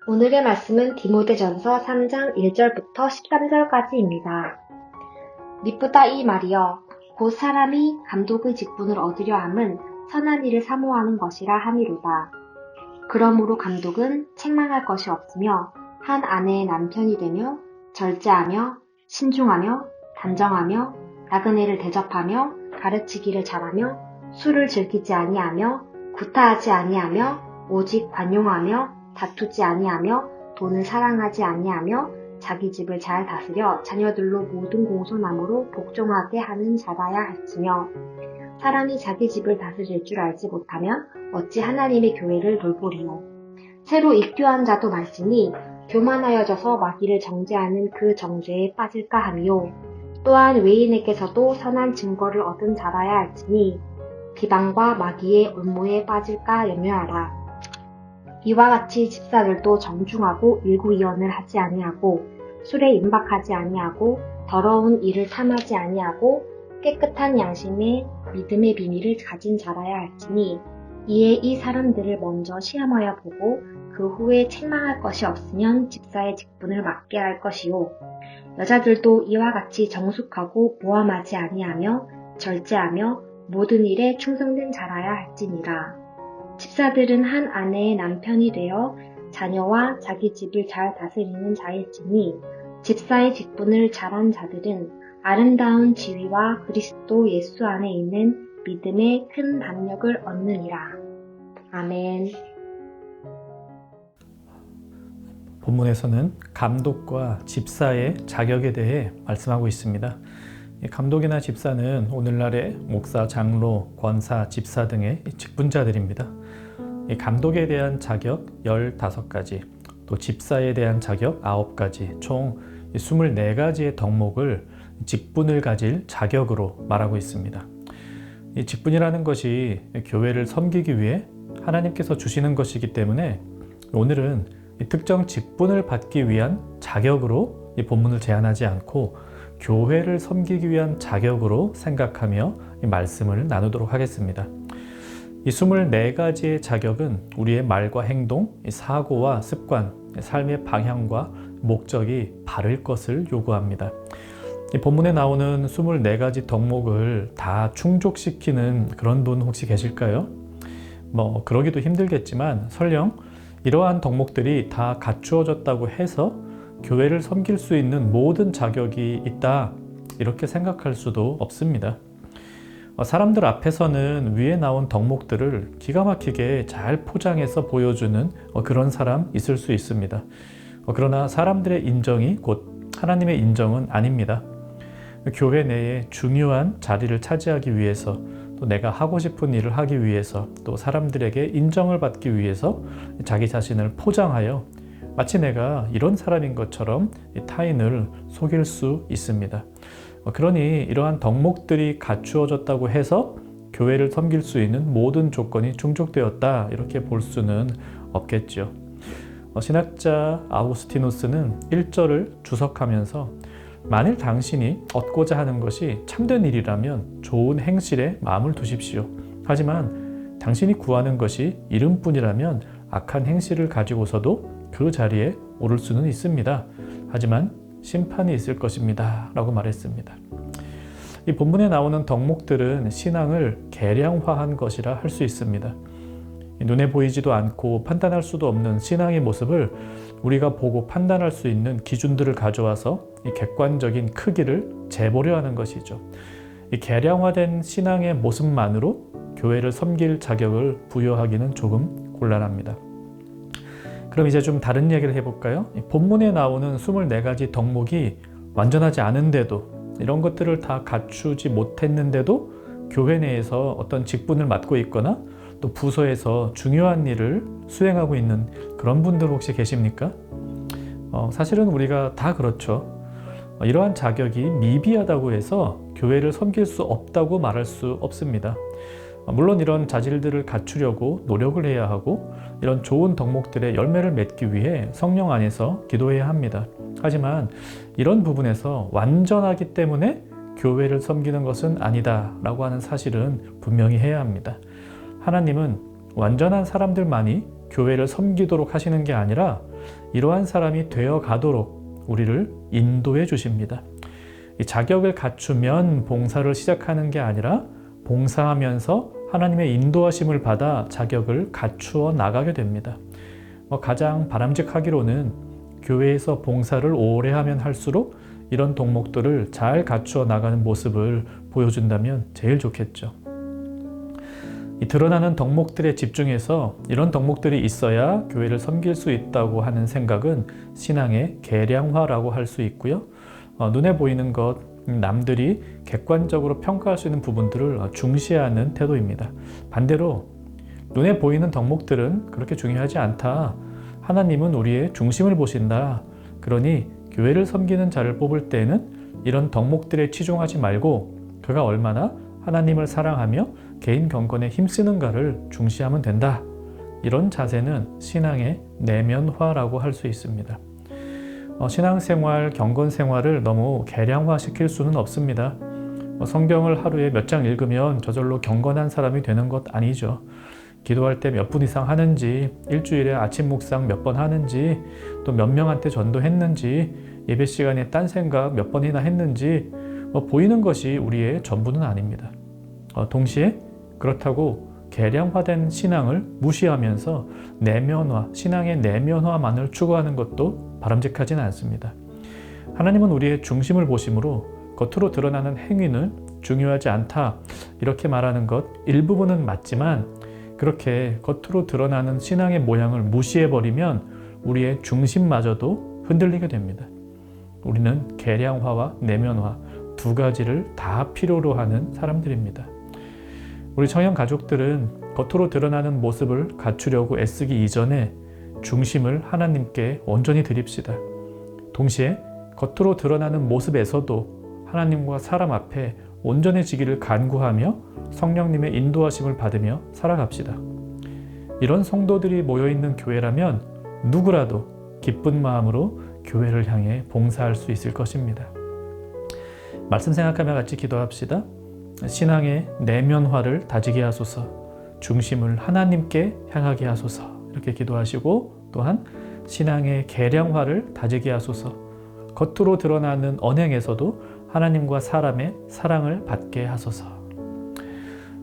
오늘의 말씀은 디모데전서 3장 1절부터 13절까지입니다. 미쁘다 이 말이여 곧 사람이 감독의 직분을 얻으려 함은 선한 일을 사모하는 것이라 함이로다. 그러므로 감독은 책망할 것이 없으며 한 아내의 남편이 되며 절제하며 신중하며 단정하며 나그네를 대접하며 가르치기를 잘하며 술을 즐기지 아니하며 구타하지 아니하며 오직 관용하며 다투지 아니하며 돈을 사랑하지 아니하며 자기 집을 잘 다스려 자녀들로 모든 공손함으로 복종하게 하는 자라야 할지며 사람이 자기 집을 다스릴 줄 알지 못하면 어찌 하나님의 교회를 돌보리요. 새로 입교한 자도 말지니 교만하여져서 마귀를 정죄하는 그 정죄에 빠질까 하미요. 또한 외인에게서도 선한 증거를 얻은 자라야 할지니 비방과 마귀의 올무에 빠질까 염려하라. 이와 같이 집사들도 정중하고 일구이언을 하지 아니하고 술에 임박하지 아니하고 더러운 일을 탐하지 아니하고 깨끗한 양심에 믿음의 비밀을 가진 자라야 할지니 이에 이 사람들을 먼저 시험하여 보고 그 후에 책망할 것이 없으면 집사의 직분을 맡게 할 것이요. 여자들도 이와 같이 정숙하고 모함하지 아니하며 절제하며 모든 일에 충성된 자라야 할지니라. 집사들은 한 아내의 남편이 되어 자녀와 자기 집을 잘 다스리는 자일지니 집사의 직분을 잘한 자들은 아름다운 지위와 그리스도 예수 안에 있는 믿음의 큰 담력을 얻느니라. 아멘. 본문에서는 감독과 집사의 자격에 대해 말씀하고 있습니다. 감독이나 집사는 오늘날의 목사, 장로, 권사, 집사 등의 직분자들입니다. 감독에 대한 자격 15가지, 또 집사에 대한 자격 9가지, 총 24가지의 덕목을 직분을 가질 자격으로 말하고 있습니다. 이 직분이라는 것이 교회를 섬기기 위해 하나님께서 주시는 것이기 때문에 오늘은 특정 직분을 받기 위한 자격으로 이 본문을 제한하지 않고 교회를 섬기기 위한 자격으로 생각하며 이 말씀을 나누도록 하겠습니다. 이 24가지의 자격은 우리의 말과 행동, 사고와 습관, 삶의 방향과 목적이 바를 것을 요구합니다. 이 본문에 나오는 24가지 덕목을 다 충족시키는 그런 분 혹시 계실까요? 그러기도 힘들겠지만 설령 이러한 덕목들이 다 갖추어졌다고 해서 교회를 섬길 수 있는 모든 자격이 있다, 이렇게 생각할 수도 없습니다. 사람들 앞에서는 위에 나온 덕목들을 기가 막히게 잘 포장해서 보여주는 그런 사람 있을 수 있습니다. 그러나 사람들의 인정이 곧 하나님의 인정은 아닙니다. 교회 내에 중요한 자리를 차지하기 위해서, 또 내가 하고 싶은 일을 하기 위해서, 또 사람들에게 인정을 받기 위해서 자기 자신을 포장하여 마치 내가 이런 사람인 것처럼 타인을 속일 수 있습니다. 그러니 이러한 덕목들이 갖추어졌다고 해서 교회를 섬길 수 있는 모든 조건이 충족되었다, 이렇게 볼 수는 없겠죠. 신학자 아우구스티누스는 1절을 주석하면서 만일 당신이 얻고자 하는 것이 참된 일이라면 좋은 행실에 마음을 두십시오. 하지만 당신이 구하는 것이 이름뿐이라면 악한 행실을 가지고서도 그 자리에 오를 수는 있습니다. 하지만 심판이 있을 것입니다, 라고 말했습니다. 이 본문에 나오는 덕목들은 신앙을 계량화한 것이라 할 수 있습니다. 눈에 보이지도 않고 판단할 수도 없는 신앙의 모습을 우리가 보고 판단할 수 있는 기준들을 가져와서 이 객관적인 크기를 재보려 하는 것이죠. 이 계량화된 신앙의 모습만으로 교회를 섬길 자격을 부여하기는 조금 곤란합니다. 그럼 이제 좀 다른 얘기를 해볼까요? 본문에 나오는 24가지 덕목이 완전하지 않은데도, 이런 것들을 다 갖추지 못했는데도 교회 내에서 어떤 직분을 맡고 있거나 또 부서에서 중요한 일을 수행하고 있는 그런 분들 혹시 계십니까? 사실은 우리가 다 그렇죠. 이러한 자격이 미비하다고 해서 교회를 섬길 수 없다고 말할 수 없습니다. 물론 이런 자질들을 갖추려고 노력을 해야 하고 이런 좋은 덕목들의 열매를 맺기 위해 성령 안에서 기도해야 합니다. 하지만 이런 부분에서 완전하기 때문에 교회를 섬기는 것은 아니다 라고 하는 사실은 분명히 해야 합니다. 하나님은 완전한 사람들만이 교회를 섬기도록 하시는 게 아니라 이러한 사람이 되어 가도록 우리를 인도해 주십니다. 이 자격을 갖추면 봉사를 시작하는 게 아니라 봉사하면서 하나님의 인도하심을 받아 자격을 갖추어 나가게 됩니다. 가장 바람직하기로는 교회에서 봉사를 오래 하면 할수록 이런 덕목들을 잘 갖추어 나가는 모습을 보여준다면 제일 좋겠죠. 이 드러나는 덕목들에 집중해서 이런 덕목들이 있어야 교회를 섬길 수 있다고 하는 생각은 신앙의 계량화라고 할 수 있고요. 눈에 보이는 것, 남들이 객관적으로 평가할 수 있는 부분들을 중시하는 태도입니다. 반대로 눈에 보이는 덕목들은 그렇게 중요하지 않다. 하나님은 우리의 중심을 보신다. 그러니 교회를 섬기는 자를 뽑을 때에는 이런 덕목들에 치중하지 말고 그가 얼마나 하나님을 사랑하며 개인 경건에 힘쓰는가를 중시하면 된다. 이런 자세는 신앙의 내면화라고 할 수 있습니다. 신앙생활, 경건생활을 너무 계량화시킬 수는 없습니다. 성경을 하루에 몇 장 읽으면 저절로 경건한 사람이 되는 것 아니죠. 기도할 때 몇 분 이상 하는지, 일주일에 아침 묵상 몇 번 하는지, 또 몇 명한테 전도했는지, 예배 시간에 딴 생각 몇 번이나 했는지 보이는 것이 우리의 전부는 아닙니다. 동시에 그렇다고 계량화된 신앙을 무시하면서 내면화, 신앙의 내면화만을 추구하는 것도 바람직하지는 않습니다. 하나님은 우리의 중심을 보심으로 겉으로 드러나는 행위는 중요하지 않다 이렇게 말하는 것 일부분은 맞지만 그렇게 겉으로 드러나는 신앙의 모양을 무시해버리면 우리의 중심마저도 흔들리게 됩니다. 우리는 계량화와 내면화 두 가지를 다 필요로 하는 사람들입니다. 우리 청년 가족들은 겉으로 드러나는 모습을 갖추려고 애쓰기 이전에 중심을 하나님께 온전히 드립시다. 동시에 겉으로 드러나는 모습에서도 하나님과 사람 앞에 온전해지기를 간구하며 성령님의 인도하심을 받으며 살아갑시다. 이런 성도들이 모여있는 교회라면 누구라도 기쁜 마음으로 교회를 향해 봉사할 수 있을 것입니다. 말씀 생각하며 같이 기도합시다. 신앙의 내면화를 다지게 하소서, 중심을 하나님께 향하게 하소서 이렇게 기도하시고 또한 신앙의 계량화를 다지게 하소서, 겉으로 드러나는 언행에서도 하나님과 사람의 사랑을 받게 하소서.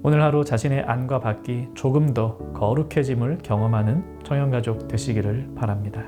오늘 하루 자신의 안과 밖이 조금 더 거룩해짐을 경험하는 청년가족 되시기를 바랍니다.